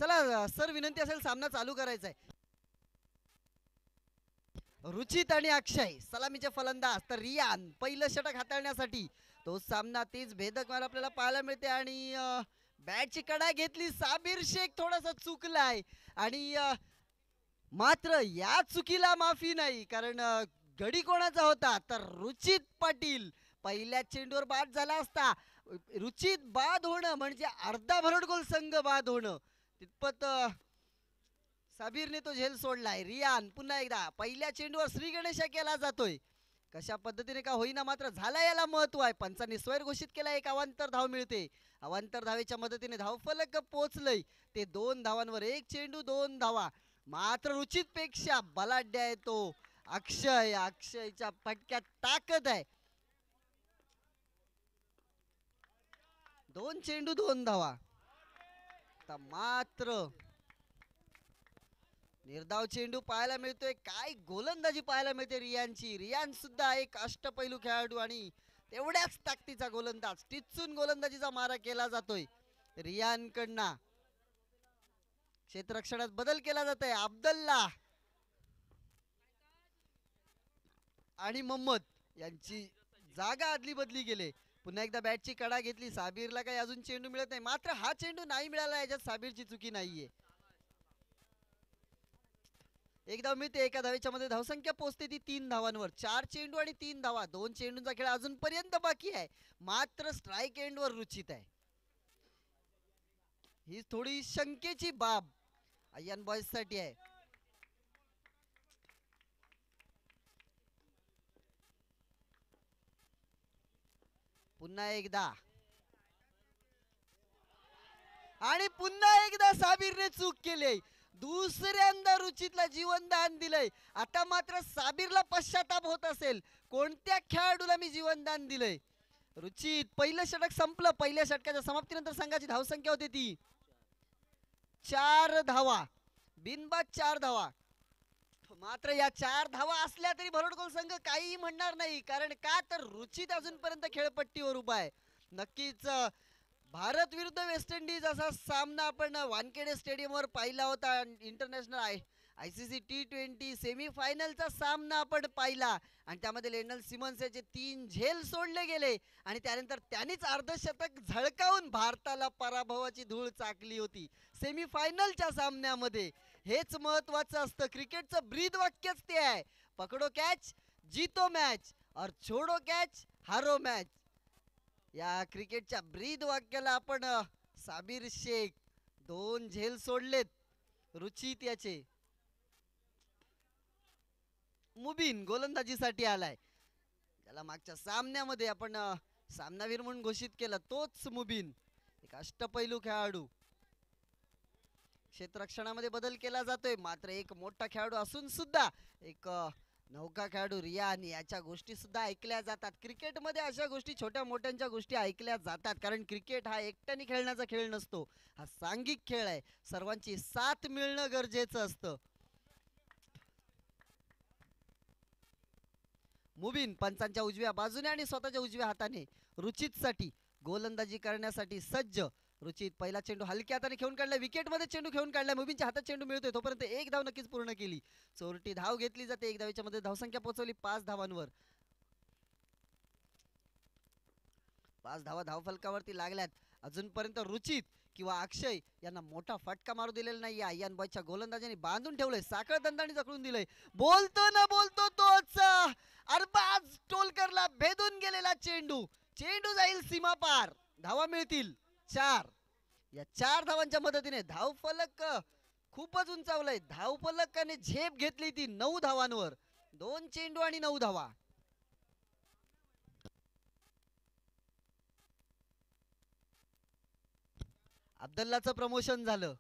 चला सर, विनंती असेल सामना चालू करायचा आहे. रुचित आणि अक्षय सलामीचे फलंदाज, तर रियान पहिलं षटक हाताळण्यासाठी. तो सामना तीच भेदक मार आपल्याला पाहायला मिळते आणि बॅटची कडा घेतली. साबिर शेख थोडासा चुकलाय आणि मात्र या चुकीला माफी नाही, कारण गडी कोणाचा होता तर रुचित पाटील. पहिल्या चेंडूवर बाद झाला असता. रुचित बाद होणं म्हणजे अर्धा भरड गोल संघ बाद होणं, तितपत साबीरने तो झेल सोडलाय. रियान पुन्हा एकदा पहिल्या चेंडूवर श्री गणेशा केला जातोय. कशा पद्धतीने का होईना मात्र झाला, याला महत्व आहे. पंचांनी स्वैर घोषित केला. एक अवांतर धाव मिळते. अवांतर धावेच्या मदतीने धावफलक पोचलंय. ते 2 धावांवर एक चेंडू 2 धावा. मात्र रुचित पेक्षा बलाढ्य आहे तो अक्षय. अक्षयच्या फटक्यात ताकद आहे. 2 चेंडू 2 धावा. मात्र निर्धाव चेंडू पाहायला मिळतोय. काय गोलंदाजी पाहायला मिळते रियानची. रियान सुद्धा एक अष्टपैलू खेळाडू आणि तेवढ्याच ताकदीचा गोलंदाज. टिचून गोलंदाजीचा मारा केला जातोय रियान कडनं. क्षेत्ररक्षणात बदल केला जात आहे. अब्दुल्ला आणि मोहम्मद यांची जागा अदली बदली गेले. पुन्हा एकदा बॅटची कडा घेतली. साबीरला काही अजून चेंडू मिळत नाही. मात्र हा चेंडू नाही मिळाला, याच्यात साबीरची चुकी नाहीये. एक धाव मिळते. एका धावेच्या मध्ये धावसंख्या पोहोचते ती 3 धावांवर. 4 चेंडू आणि 3 धावा. 2 चेंडूंचा खेळ अजूनपर्यंत बाकी आहे. मात्र स्ट्राईक एंडवर रुचित आहे. ही थोडी शंकेची बाब अय्यन बॉयज साठी आहे. पुन्हा एकदा आणि पुन्हा एकदा साबीरने चूक केली. दुसऱ्यांदा रुचितला जीवनदान दिलंय. आता मात्र साबीरला पश्चाताप होत असेल, कोणत्या खेळाडूला मी जीवनदान दिलंय. रुचित पहिलं षटक संपलं. पहिल्या षटकाच्या समाप्तीनंतर संघाची धावसंख्या होती ती 4 धावा. बिनबाद 4 धावा. मात्र या 4 धावा असल्या तरी भरडगोल संघ काही म्हणणार नाही, कारण का तर रुचित अजूनपर्यंत खेळपट्टीवर उभा आहे. नक्कीच भारत विरुद्ध वेस्ट इंडिज असा सामना आपण वानखेडे स्टेडियमवर पाहिला होता. इंटरनॅशनल ICC T20 सेमीफायनलचा सामना आपण पाहिला आणि त्यामध्ये लेंडल सिमन्स याचे 3 झेल सोडले गेले आणि त्यानंतर त्यांनीच अर्धशतक झळकावून भारताला पराभवाची धूळ चाकली होती सेमीफायनलच्या सामन्यामध्ये. हेच महत्वाचं असतं. क्रिकेटचं ब्रीद वाक्यच ते आहे, पकडो कॅच जीतो मॅच और छोडो कॅच हारो मॅच. या क्रिकेटच्या ब्रीद वाक्याला आपण साबिर शेख 2 झेल सोडलेत. रुचित याचे मुबीन गोलंदाजीसाठी आलाय. त्याला मागच्या सामन्यामध्ये आपण सामनावीर म्हणून घोषित केलं, तोच मुबीन एक अष्टपैलू खेळाडू. क्षेत्ररक्षणामध्ये बदल केला जातोय. मात्र एक मोठा खेळाडू असून सुद्धा एक नौका खेळाडू रियान याच्या गोष्टी सुद्धा ऐकल्या जातात. क्रिकेटमध्ये अशा गोष्टी छोट्या मोठ्यांच्या गोष्टी ऐकल्या जातात, कारण क्रिकेट हा एकट्याने खेळण्याचा खेळ नसतो. हा सांघिक खेळ आहे. सर्वांची साथ मिळणं गरजेचं असतं. मुबीन पंचांच्या उजव्या बाजूने आणि स्वतःच्या उजव्या हाताने रुचितसाठी गोलंदाजी करण्यासाठी सज्ज. रुचित पहिला चेंडू हलक्या हाताने खेळून काढला. विकेटमध्ये चेंडू खेळून काढला. मुबीनच्या हातात चेंडू मिळतोय तोपर्यंत एक धाव नक्कीच पूर्ण केली. चोरटी धाव घेतली जाते. एक धावेच्या मध्ये धावसंख्या पोहोचवली 5 धावांवर. 5 धावा धावफलकावरती लागल्यात. अजूनपर्यंत रुचित किंवा अक्षय यांना मोठा फटका मारू दिलेला नाही. अय्यन बॉयच्या गोलंदाजाने बांधून ठेवलंय, साखळ दंडाने जखडून दिलंय. बोलतो ना बोलतो तोच अरबाज टोलकरला भेदून गेलेला चेंडू. चेंडू जाईल सीमा पार. धावा मिळतील 4. या 4 धावांच्या मदतीने धावफलक खूपच उंचावलंय. धावफलकाने झेप घेतली ती 9 धावांवर. 2 चेंडू आणि 9 धावा. अब्दुल्लाचं प्रमोशन झालं.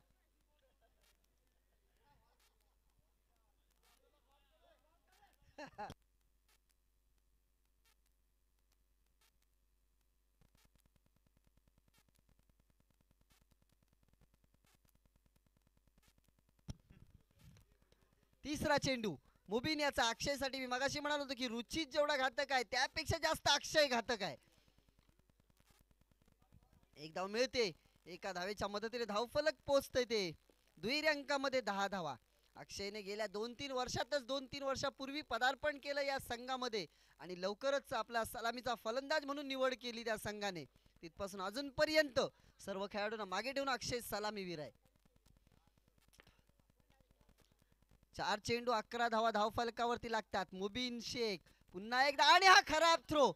तिसरा चेंडू मुबीन याचा. अक्षयसाठी मी मगाशी म्हणालो होतो की रुचित जेवढा घातक आहे त्यापेक्षा जास्त अक्षय घातक आहे. एक धाव मिळते. एका धावेच्या मदतीने धावफलक पोहोचतंय ते दुहेरी अंकामध्ये 10 धावा. अक्षयने गेल्या 2-3 वर्षातच 2-3 वर्षापूर्वी पदार्पण केलं या संघामध्ये आणि लवकरच आपला सलामीचा फलंदाज म्हणून निवड केली त्या संघाने. तिथपासून अजूनपर्यंत सर्व खेळाडूंना मागे ठेवून अक्षय सलामीवीर आहे. 4 चेंडू 11 धावा धावफलकावरती लागतात. मुबीन शेख पुन्हा एकदा आणि हा खराब थ्रो,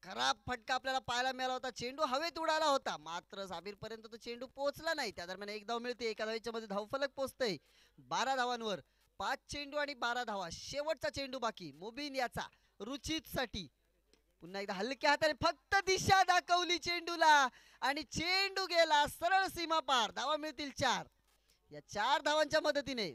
खराब फटका आपल्याला पाहायला मिळाला होता. चेंडू हवेत उडाला होता मात्र साबिर पर्यंत तो चेंडू पोहोचला नाही. त्या दरम्यान एक धाव मिळते. एका धावेच्या मध्ये धावफलक पोहोचतंय 12 धावांवर. 5 चेंडू आणि 12 धावा. शेवटचा चेंडू बाकी मुबीन याचा रुचित साठी. पुन्हा एकदा हलक्या हाताने फक्त दिशा दाखवली चेंडूला आणि चेंडू गेला सरळ सीमा पार. धावा मिळतील 4. या 4 धावांच्या मदतीने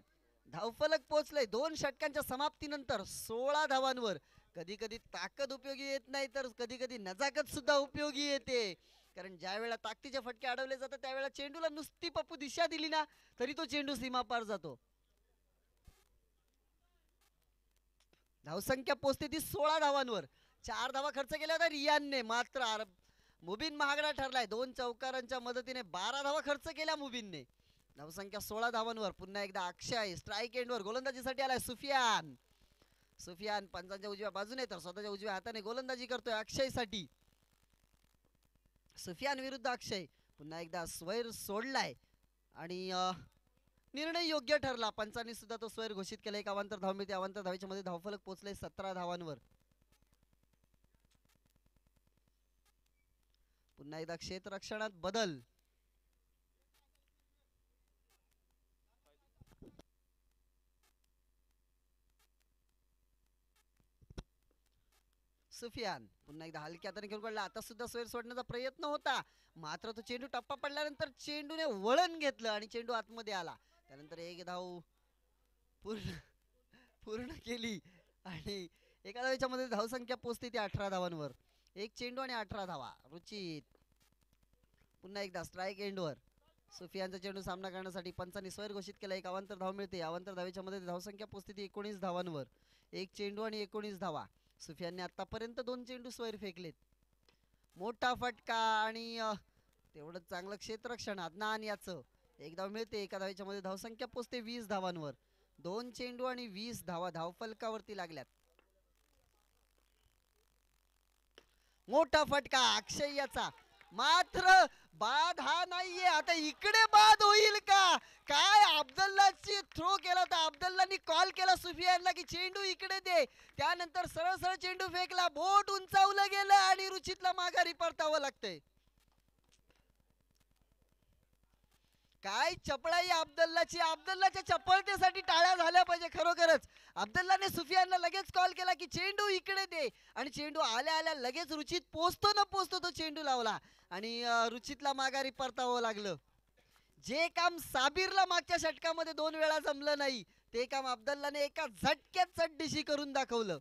धावफलक पोहोचले. 2 षटकांच्या समाप्तीनंतर 16 धावांवर. कधी कधी ताकद उपयोगी येत नाही तर कधी कधी नजाकत सुद्धा उपयोगी येते. कारण ज्या वेळेला ताकदीचे फटके अडवले जातात त्यावेळेला चेंडूला नुसती पप्पू दिशा दिली ना तरी तो चेंडू सीमा पार जातो. धावसंख्या पोहोचते ती 16 धावांवर. 4 धावा खर्च केल्या होत्या रियानने मात्र मुबीन महागडा ठरलाय. 2 चौकारांच्या मदतीने 12 धावा खर्च केल्या मुबीनने. धावसंख्या 16 धावांवर. पुन्हा एकदा अक्षय स्ट्राईक एंडवर गोलंदाजीसाठी आलाय. सुफियान पंचांच्या उजव्या बाजूने तर स्वतःच्या उजव्या हाताने गोलंदाजी करतोय अक्षय साठी. सुफियान विरुद्ध अक्षय. पुन्हा एकदा स्वैर सोडलाय आणि निर्णय योग्य ठरला. पंचांनी सुद्धा तो स्वैर घोषित केला. एक अवांतर धाव मिळते. अवांतर धावेच्या मध्ये धावफलक पोहोचले 17 धावांवर. पुन्हा एकदा क्षेत्ररक्षणात बदल. सुफियान पुन्हा एकदा हलक्या हाताने खेळून काढला. आता सुद्धा स्वैर सोडण्याचा प्रयत्न होता मात्र तो चेंडू टप्पा पडल्यानंतर चेंडूने वळण घेतलं आणि चेंडू आतमध्ये आला. त्यानंतर एक धाव पूर्ण केली आणि एका धावेच्या मध्ये धावसंख्या पोहोचते ती 18 धावांवर. 1 चेंडू आणि 18 धावा. रुचित पुन्हा एकदा स्ट्राईक एंडवर. सुफियानचा चेंडू सामना करण्यासाठी पंचांनी स्वैर घोषित केला. एक अवांतर धाव मिळते. अवांतर धावेच्या मध्ये धावसंख्या पोहोचते ती 19 धावांवर. 1 चेंडू आणि 19 धावा. सुफियानने आतापर्यंत 2 चेंडू स्वैर फेकलेत. मोठा फटका आणि तेवढं चांगलं क्षेत्ररक्षण. अदनान याचं एक धाव मिळते. एका धावेच्या मध्ये धावसंख्या पोहोचते 20 धावांवर. 2 चेंडू आणि 20 धावा धावफलकावरती लागल्यात. मोठा फटका अक्षय याचा मात्र बाद हा नाहीये. आता इकडे बाद होईल का काय? अब्दुल्लाची थ्रो केला होता. अब्दुल्लानी कॉल केला सुफियानला की चेंडू इकडे दे. त्यानंतर सरळ सरळ चेंडू फेकला. बोट उंचावलं गेलं आणि रुचितला माघारी परतावं लागतंय. काय चपळाई अब्दुल्लाची. अब्दुल्लाच्या चपळतेसाठी टाळ्या झाल्या पाहिजे खरोखरच. अब्दुल्लाने सुफियानला लगेच कॉल केला की चेंडू इकडे दे आणि चेंडू आल्या आल्या लगेच रुचित पोचतो न पोचतो तो चेंडू लावला आणि रुचितला माघारी परतावं लागलं. जे काम साबिरला मागच्या षटकामध्ये 2 वेळा जमलं नाही ते काम अब्दुल्लाने एका झटक्यात चटदिशी करून दाखवलं.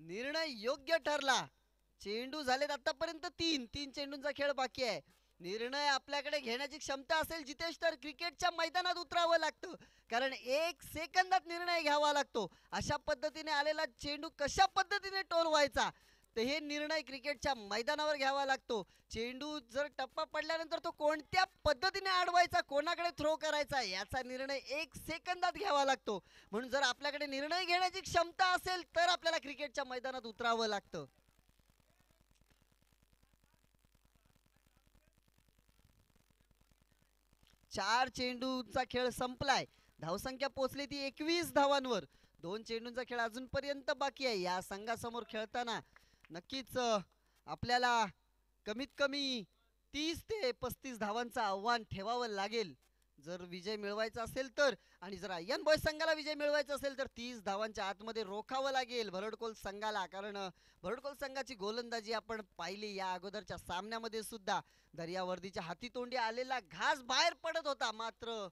निर्णय योग्य ठरला. चेंडू झालेत आतापर्यंत 3 चेंडूंचा खेळ बाकी आहे. निर्णय आपल्याकडे घेण्याची क्षमता असेल जितेश तर क्रिकेटच्या मैदानात उतरावं लागतं कारण 1 सेकंदात निर्णय घ्यावा लागतो. अशा पद्धतीने आलेला चेंडू कशा पद्धतीने टोलवायचा ते हे निर्णय क्रिकेटच्या मैदानावर घ्यावा लागतो. चेंडू जर टप्पा पडल्यानंतर तो कोणत्या पद्धतीने अडवायचा कोणाकडे थ्रो करायचा याचा निर्णय 1 सेकंदात घ्यावा लागतो. म्हणून जर आपल्याकडे निर्णय घेण्याची क्षमता असेल तर आपल्याला क्रिकेटच्या मैदानात उतरावं लागतं. 4 चेंडूचा खेळ संपलाय. धावसंख्या पोहोचली ती 21 धावांवर. 2 चेंडूंचा खेळ अजूनपर्यंत बाकी आहे. या संघासमोर खेळताना नक्कीच आपल्याला कमीत कमी 30 ते 35 धावांचं आव्हान ठेवावं लागेल जर विजय मिळवायचा असेल तर. आणि जर आयन बॉयज संघाला विजय मिळवायचा असेल तर 30 धावांच्या आतमध्ये रोखावं लागेल भरडकोल संघाला. कारण भरडकोल संघाची गोलंदाजी आपण पाहिली या अगोदरच्या सामन्यामध्ये सुद्धा. दर्यावर्दीच्या हातीतोंडी आलेला घास बाहेर पडत होता मात्र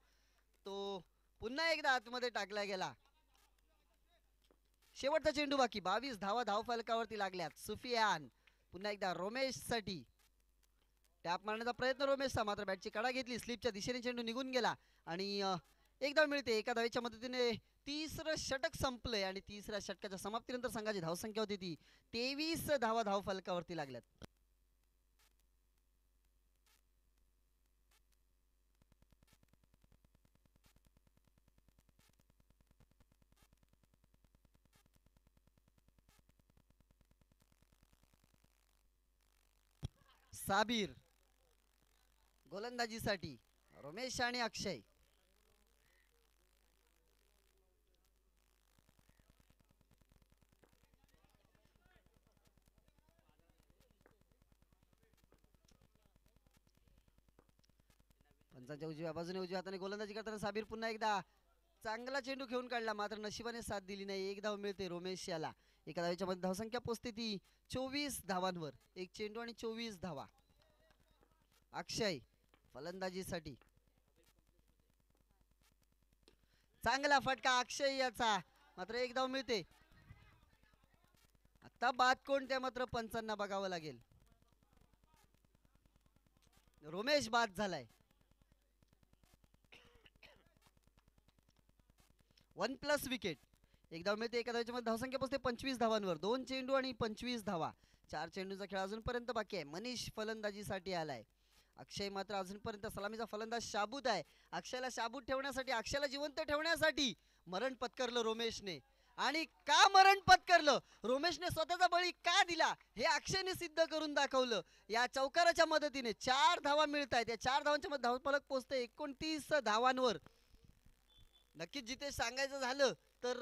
तो पुन्हा एकदा आतमध्ये टाकला गेला. शेवटचा चेंडू बाकी. 22 धावा धावफलकावरती लागल्यात. सुफियान पुन्हा एकदा रोमेश साठी टॅप मारण्याचा प्रयत्न रोमेशचा मात्र बॅटची कडा घेतली. स्लिपच्या दिशेने चेंडू निघून गेला आणि एक धाव मिळते. एका धावेच्या मदतीने 3रं षटक संपलंय आणि 3ऱ्या षटकाच्या समाप्तीनंतर संघाची धावसंख्या होती ती 23 धावा धावफलकावरती लागल्यात. साबिर. गोलंदाजीसाठी रोमेश आणि अक्षय. पंचांच्या उजव्या बाजूने उजव्या हाताने गोलंदाजी करताना साबिर पुन्हा एकदा चांगला चेंडू खेळून काढला, मात्र नशिबाने साथ दिली नाही. एक धाव मिळते रोमेश याला. एका धावेच्या मध्ये धावसंख्या पोचते ती 24 धावांवर. एक चेंडू आणि 24 धावा. अक्षय फलंदाजीसाठी. चांगला फटका अक्षय याचा, मात्र एक धाव मिळते. आता बाद कोणत्या मात्र पंचांना बघावं लागेल. रोमेश बाद झालाय. 1+ विकेट. एक धाव मिळते. एका धावेच्या मध्ये धावसंख्या पोचते 25 धावांवर. 2 चेंडू आणि 25 धावा. 4 चेंडूचा खेळ अजूनपर्यंत बाकी आहे. मनीष फलंदाजीसाठी आलाय. अक्षय मात्र अजूनपर्यंत सलामीचा फलंदाज शाबूत आहे. अक्षयला शाबूत ठेवण्यासाठी, अक्षयला जिवंत ठेवण्यासाठी मरण पत्करलं रोमेशने. आणि का मरण पत्करलं, रोमेशने स्वतःचा बळी का दिला, हे अक्षयने सिद्ध करून दाखवलं. या चौकाराच्या मदतीने 4 धावा मिळत आहेत. या 4 धावांच्या मध्ये धावफलक पोचते 29 धावांवर. नक्कीच जिथे सांगायचं झालं तर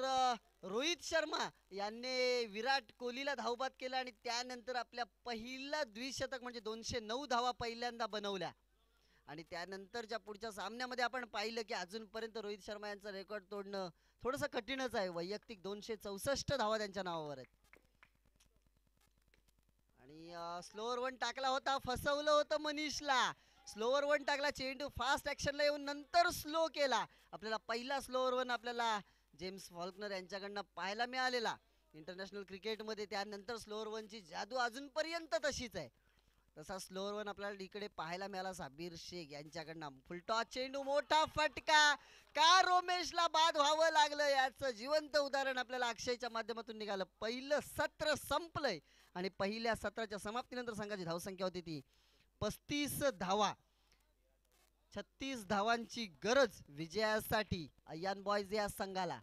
रोहित शर्मा यांनी विराट कोहलीला धावबाद केला आणि त्यानंतर आपल्या पहिला द्विशतक म्हणजे 209 धावा पहिल्यांदा बनवल्या. आणि त्यानंतरच्या पुढच्या सामन्यामध्ये आपण पाहिलं की अजूनपर्यंत रोहित शर्मा यांचं रेकॉर्ड तोडणं थोडंसं कठीणच आहे. वैयक्तिक 264 धावा त्यांच्या नावावर आहेत. आणि स्लोअर वन टाकला होता, फसवलं होतं मनीषला. स्लोअर वन टाकला, चेंडू फास्ट ऍक्शनला येऊन नंतर स्लो केला. आपल्याला पहिला स्लोअर वन आपल्याला जेम्स फॉल्कनर यांच्याकडनं पाहायला मिळालेला इंटरनॅशनल क्रिकेटमध्ये. त्यानंतर स्लोअर वनची जादू अजूनपर्यंत तशीच आहे. तसा स्लोअर वन आपल्याला इकडे पाहायला मिळाला साबिर शेख यांच्याकडनं. फुलटॉस चेंडू, मोठा फटका. का रोमेशला बाद व्हावं लागलं याचं जिवंत उदाहरण आपल्याला अक्षयच्या माध्यमातून निघालं. पहिलं सत्र संपलंय आणि पहिल्या सत्राच्या समाप्तीनंतर संघाची धावसंख्या होती ती 35 धावा. 36 धावांची गरज विजयासाठी अय्यान बॉयज या संघाला.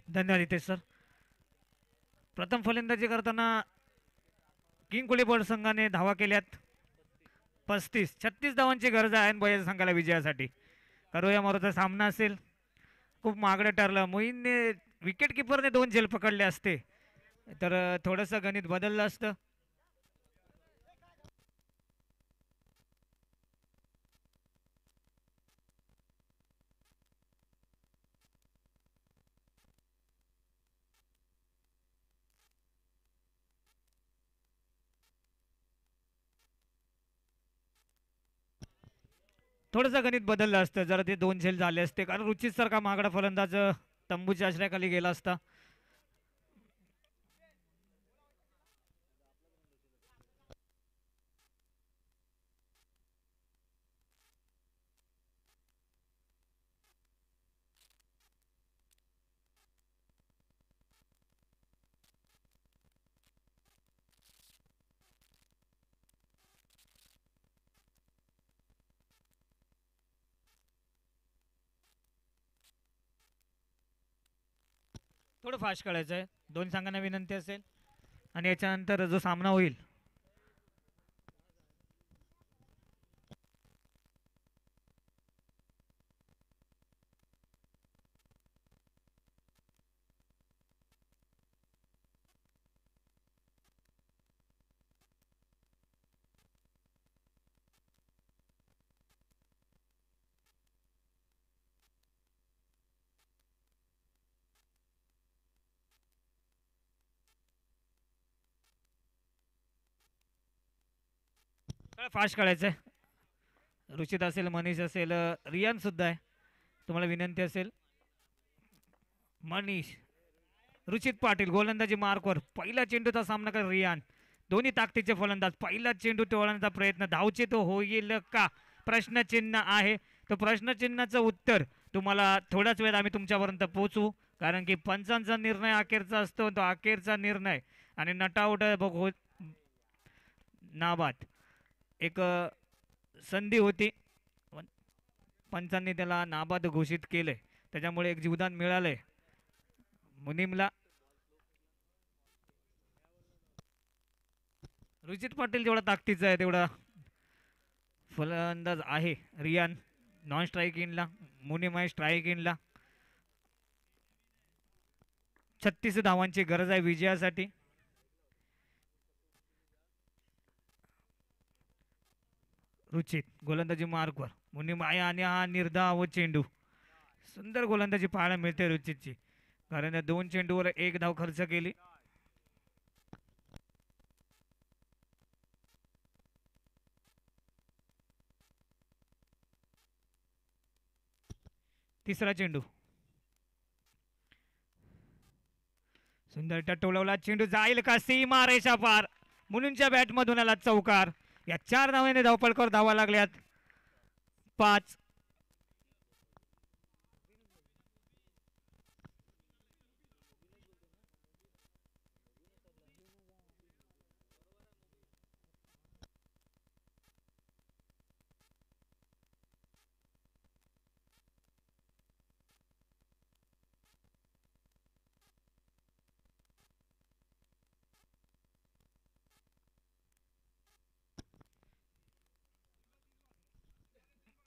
धन्यवाद हितेश सर. प्रथम फलंदाजी करताना किंग कोहली बॉल संघाने धावा केल्यात 35. 36 धावांची गरज आहे बॉयज संघाला विजयासाठी. करूया मारूचा सामना असेल. खूप महागडं ठरलं. मोईनने विकेट किपरने 2 झेल पकडले असते तर थोडंसं गणित बदललं असतं. थोडंसं गणित बदललं असतं जरा ते 2 झेल झाले असते, कारण रुचित सारखा महागडा फलंदाज तंबूच्या आश्रयाखाली गेला असता. थोडं फास्ट खेळायचं आहे. 2 संघांना विनंती असेल आणि याच्यानंतर जो सामना होईल फास्ट खेळायचं आहे. रुचित असेल, मनीष असेल, रियान सुद्धा आहे. तुम्हाला विनंती असेल. मनीष, रुचित पाटील गोलंदाजी मार्कवर. पहिला चेंडूचा सामना कर रियान. दोन्ही ताकदीचे फलंदाज. पहिला चेंडू तोडण्याचा प्रयत्न. धावचे तो होईल का, प्रश्नचिन्ह आहे. तो प्रश्नचिन्हाचं उत्तर तुम्हाला थोड्याच वेळात आम्ही तुमच्यापर्यंत पोहोचू, कारण की पंचांचा निर्णय अखेरचा असतो. तो अखेरचा निर्णय आणि नटाउट बघू नाबाद. एक संधी होती, पण पंचांनी त्याला नाबाद घोषित केलंय, त्याच्यामुळे एक जीवदान मिळालंय मुनीमला. रुचित पाटील जेवढा ताकदीचा आहे तेवढा फलंदाज आहे रियान. नॉन स्ट्राईक इनला, मुनीम आहे स्ट्राईक इनला. 36 धावांची गरज आहे विजयासाठी. रुचित गोलंदाजी मार्कवर, मुनीम आहे आणि हा निर्धाव चेंडू. सुंदर गोलंदाजी पाहायला मिळते रुचितची, कारण या 2 चेंडूवर 1 धाव खर्च केली. तिसरा चेंडू सुंदर टटोलवला, चेंडू जाईल का सीमा रेषा पार. मुलींच्या बॅटमधून आला चौकार. या 4 धावाने धावपळकर धावा लागल्यात 5.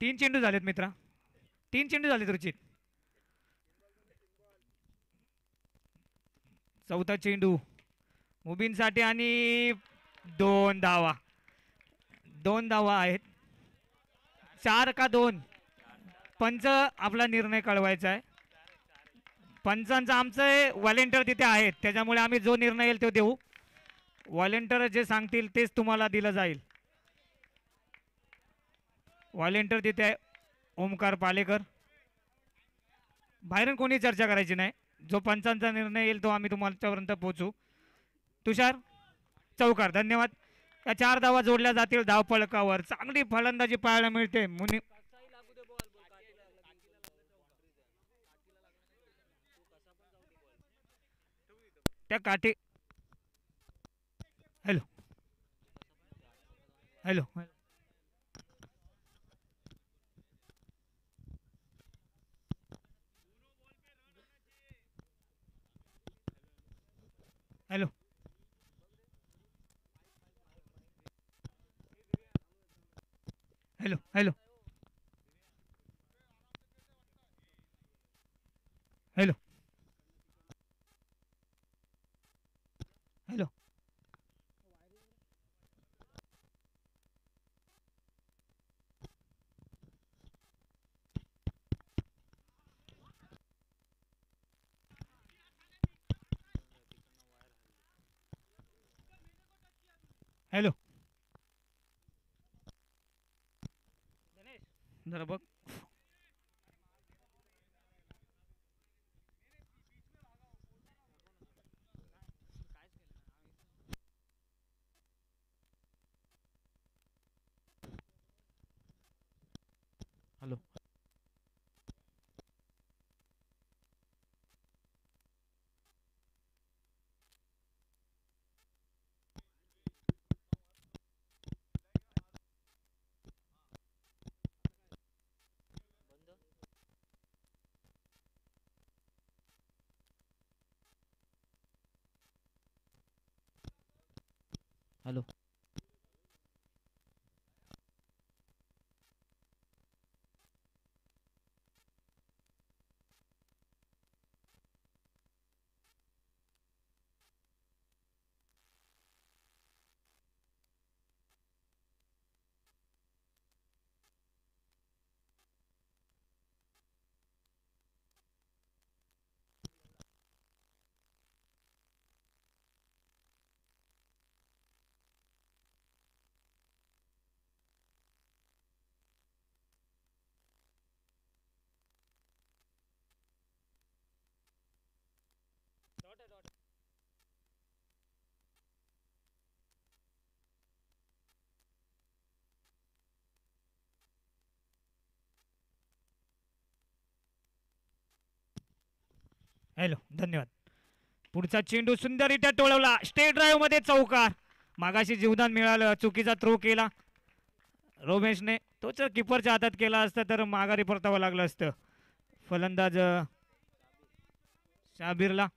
तीन चेंडू झालेत मित्रा, 3 चेंडू झालेत रुचित. चौथा चेंडू मुबीनसाठी आणि 2 धावा. 2 धावा आहेत. 4 का 2, पंच आपला निर्णय कळवायचा आहे. पंचांचं आमचं व्हॉलेंटियर तिथे आहेत, त्याच्यामुळे आम्ही जो निर्णय येईल तो देऊ. व्हॉलेंटियर जे सांगतील तेच तुम्हाला दिलं जाईल. व्हॉलेंटियर तिथे आहे ओमकार पालेकर. बाहेरून कोणी चर्चा करायची नाही, जो पंचांचा निर्णय येईल तो आम्ही तुमच्यापर्यंत पोहोचू. तुषार चौकार, धन्यवाद. या 4 धावा जोडल्या जातील धावफलकावर. चांगली फलंदाजी पाहायला मिळते मुनी. त्या काठी. Hello hello hello hello hello hello hello hello. जरा बघ. हॅलो. हॅलो. हॅलो, धन्यवाद. पुढचा चेंडू सुंदररित्या टोळवला, स्टेट ड्राईव्ह मध्ये चौकार. मागाशी जीवदान मिळालं, चुकीचा थ्रो केला. रोमेशने तो जर किपरच्या हातात केला असता तर माघारी परतावं लागलं असतं. फलंदाज शाबीरला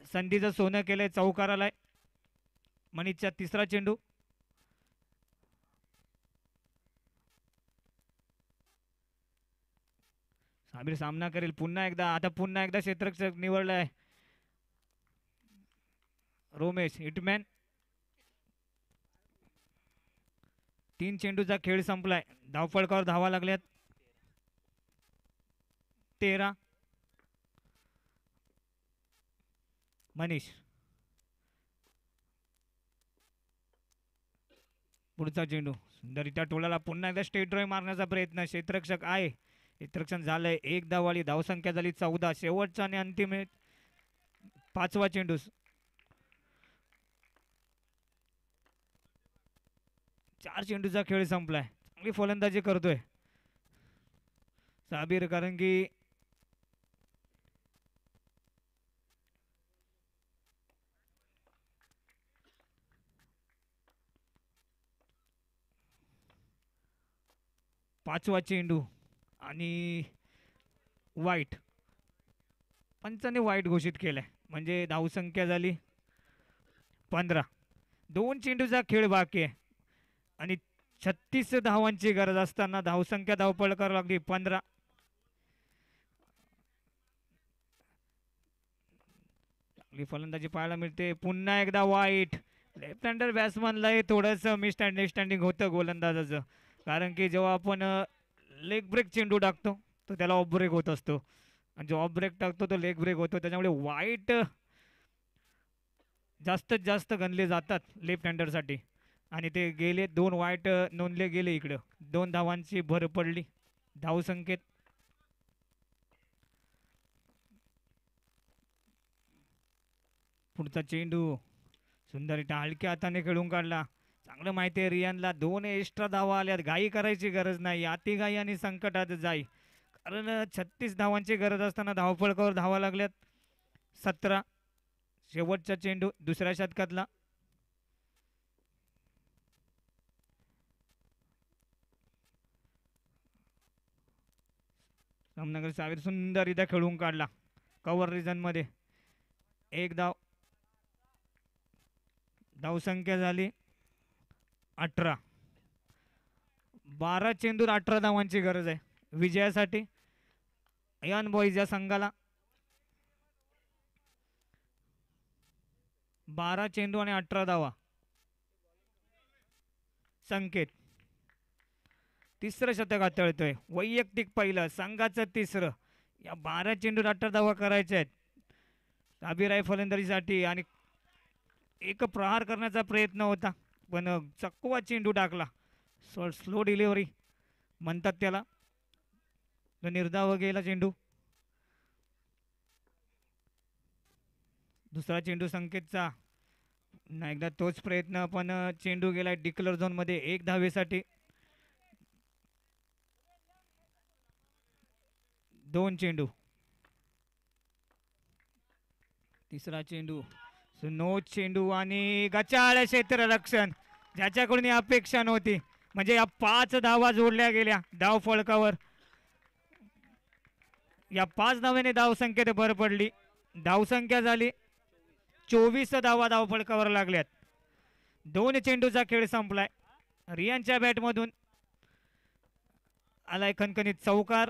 संधीचं सोनं केलंय, चौकार आलाय. मनीषचा तिसरा चेंडू. साबीर सामना करेल पुन्हा एकदा. आता पुन्हा एकदा क्षेत्ररक्षक निवडलाय रोमेश हिटमॅन. 3 चेंडूचा खेळ संपलाय. धावफलकावर धावा लागल्यात 13. मनीष पुढचा चेंडू सुंदरीच्या टोळाला पुन्हा एकदा स्टेट ड्राईव्ह मारण्याचा प्रयत्न. क्षेत्ररक्षक आहे, क्षेत्ररक्षण झालंय. एक धावाली, धावसंख्या झाली 14. शेवटचा आणि अंतिम 5वा चेंडू. चार चेंडूचा खेळ संपलाय. चांगली फलंदाजी करतोय साबीर, कारण की पाचवा चेंडू आणि वाईट. पंचाने वाईट घोषित केलाय, म्हणजे धावसंख्या झाली 15. 2 चेंडूचा खेळ बाकी आहे आणि 36 धावांची गरज असताना धावसंख्या धावपळ करावी लागली 15. चांगली फलंदाजी पाहायला मिळते. पुन्हा एकदा वाईट. लेफ्ट हँडर बॅट्समनला हे थोडंसं मिसअंडरस्टँडिंग होतं गोलंदाजाचं, कारण की जेव्हा आपण लेग ब्रेक चेंडू टाकतो तो त्याला ऑफ ब्रेक होत असतो, आणि जो ऑफ ब्रेक टाकतो तो लेग ब्रेक होतो. त्याच्यामुळे वाईट जास्तीत जास्त गणले जातात लेफ्ट हँडरसाठी, आणि ते गेले. 2 वाईट नोंदले गेले. इकडं 2 धावांची भर पडली धावसंख्येत. पुढचा चेंडू सुंदर हलक्या हाताने खेळून काढला. चांगलं माहिती आहे रियानला 2 एक्स्ट्रा धावा आल्यात, घाई करायची गरज नाही. अति घाई आणि संकटात जाई, कारण 36 धावांची गरज असताना धावफलकावर धावा लागल्यात 17. शेवटचा चेंडू दुसऱ्या षटकातला. सामनागर सावीर सुंदररित्या खेळून काढला कव्हर रिजन मध्ये. 1 धाव. धावसंख्या झाली 18. 12 चेंडूर 18 धावांची गरज आहे विजयासाठी अयान बॉईज या संघाला. 12 चेंडू आणि 18 धावा. संकेत तिसरं शतक हाताळतोय, वैयक्तिक पहिलं, संघाचं तिसरं. या 12 चेंडूत 18 धावा करायच्या आहेत साबीर आहे फलंदाजीसाठी, आणि एक प्रहार करण्याचा प्रयत्न होता पण चकवा चेंडू टाकला. स्लो डिलिव्हरी म्हणतात त्याला, निर्धाव गेला चेंडू. दुसरा चेंडू संकेतचा. एकदा तोच प्रयत्न, पण चेंडू गेला डिक्लेअर झोन मध्ये 1 धावेसाठी. 2 चेंडू. तिसरा चेंडू नो चेंडू आणि गचाळ क्षेत्ररक्षण, ज्याच्याकडून ही अपेक्षा नव्हती. म्हणजे या 5 धावा जोडल्या गेल्या धाव फलकावर. या 5 धावेने धावसंख्येत भर पडली. धावसंख्या झाली 24 धावा धाव फलकावर लागल्यात. 2 चेंडूचा खेळ संपलाय. रियानच्या बॅटमधून आलाय खणखणीत चौकार.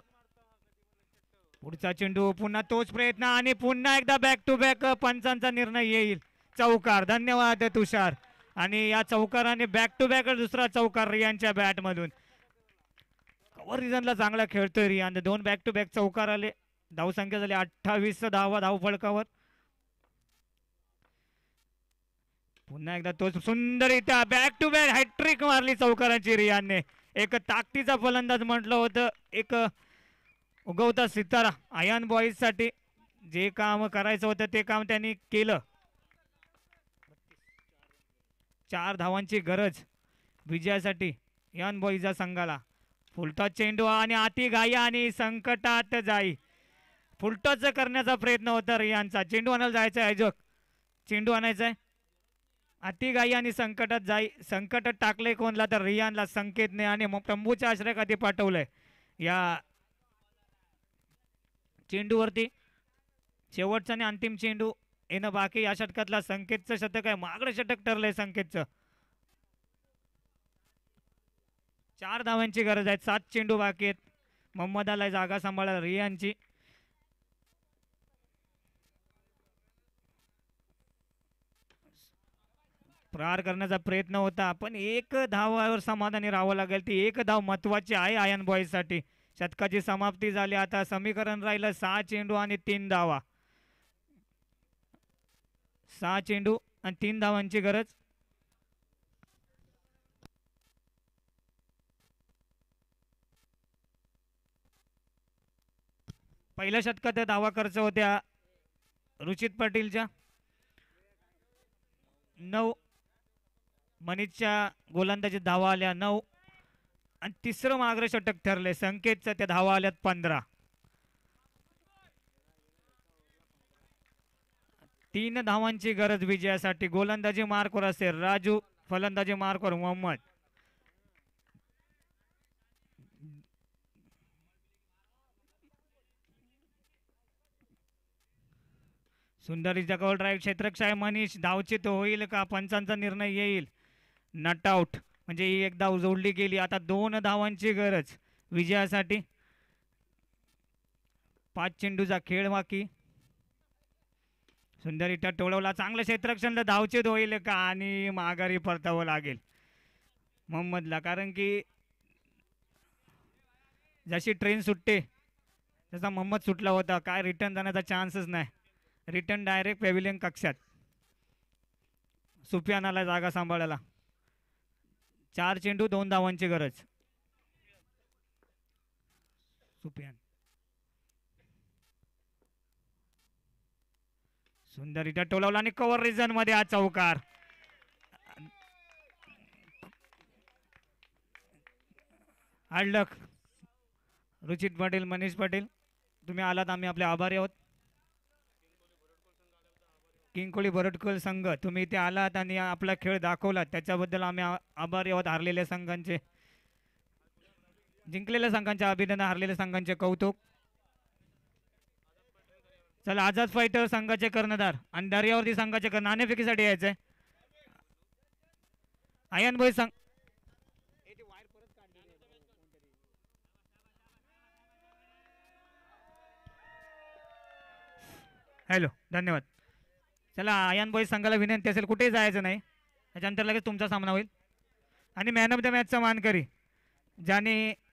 पुढचा चेंडू, पुन्हा तोच प्रयत्न आणि पुन्हा एकदा बॅक टू बॅक पंचांचा निर्णय येईल. चौकार. धन्यवाद तुषार. आणि या चौकाराने बॅक टू बॅक दुसरा चौकार रियानच्या बॅट मधून. कव्हर रिजनला चांगला खेळतोय रियान. 2 बॅक टू बॅक चौकार आले. धावसंख्या झाली 28 धावा धाव फलकावर. पुन्हा एकदा तोच सुंदररित्या बॅक टू बॅक हॅट्रिक मारली चौकारांची रियानने. एक ताकदीचा फलंदाज म्हटलं होतं, एक उगवता सितारा अयान बॉईज साठी. जे काम करायचं होतं ते काम त्यांनी केलं. 4 धावांची गरज विजयासाठी अयान बॉईज या संघाला. फुलटॉस चेंडू आणि अति घाई आणि संकटात जाई. फुलटॉस करण्याचा प्रयत्न होता रियानचा. चेंडू आणायला जायचा आहे, चेंडू आणायचा आहे. अतिगाई आणि संकटात टाकले कोणला तर रियानला संकेतने आणि मग तंबूच्या आश्रयाखाली पाठवलंय. या चेंडूवरती शेवटचा आणि अंतिम चेंडू येणं बाकी. या षटकातला संकेतचं शतक आहे, मागडं षटक ठरलंय संकेतचं. 4 धावांची गरज आहे, 7 चेंडू बाकी आहेत. मोहम्मदाला जागा सांभाळायला रियानची. प्रहार करण्याचा प्रयत्न होता पण एक धावावर समाधानी राहावं लागेल. ती एक धाव महत्वाची आहे आयन बॉयजसाठी. शतकाची समाप्ती झाली. आता समीकरण राहिलं 6 चेंडू आणि 3 धावा. 6 चेंडू आणि 3 धावांची गरज. पहिल्या षटकात धावा खर्च होत्या रुचित पाटीलच्या 9. मनीषच्या गोलंदाजीत धावा आल्या 9 आणि तिसरं मागरं षटक ठरले संकेतचं. त्या धावा आल्यात 15. 3 धावांची गरज विजयासाठी. गोलंदाजी मार्कवर असेल राजू, फलंदाजी मार्कवर मोहम्मद. सुंदरीचा कॉल ड्राईव्ह क्षेत्ररक्षक आहे मनीष. धावचित होईल का? पंचांचा निर्णय येईल. नट आउट म्हणजे ही एक धाव जोडली गेली. आता 2 धावांची गरज विजयासाठी. 5 चेंडूचा खेळ बाकी. सुंदर इटा टोळवला, चांगलं क्षेत्ररक्षण. धावचित होईल का? आणि माघारी परतावं लागेल मोहम्मदला, कारण की जशी ट्रेन सुटते तसा मोहम्मद सुटला होता. काय रिटर्न जाण्याचा चान्सच नाही. रिटर्न डायरेक्ट पॅव्हिलियन कक्षात. सुफियानाला जागा सांभाळायला. 4 चेंडू 2 धावांची गरज. सुफियान सुंदरीच्या टोलावला आणि कव्हर रिजन मध्ये हा चौकार. हार्डलक रुचित पाटील, मनीष पाटील, तुम्ही आलात, आम्ही आपले आभारी आहोत. किंकोळी बरटकोल संघ, तुम्ही इथे आलात आणि आपला खेळ दाखवलात त्याच्याबद्दल आम्ही आभारी आहोत. हारलेल्या संघांचे, जिंकलेल्या संघांचे अभिनंदन, हारलेल्या संघांचे कौतुक. चला, आझाद फायटर संघाचे कर्णधार आणि दर्यावरती संघाचे कर्णधार नाणेफेकीसाठी यायचंय. आयन बॉय संघ हॅलो, धन्यवाद. चला, आयन बॉय संघाला विनंती असेल कुठेही जायचं नाही, त्याच्यानंतर लगेच तुमचा सामना होईल. आणि मॅन ऑफ द मॅचचा मानकरी ज्याने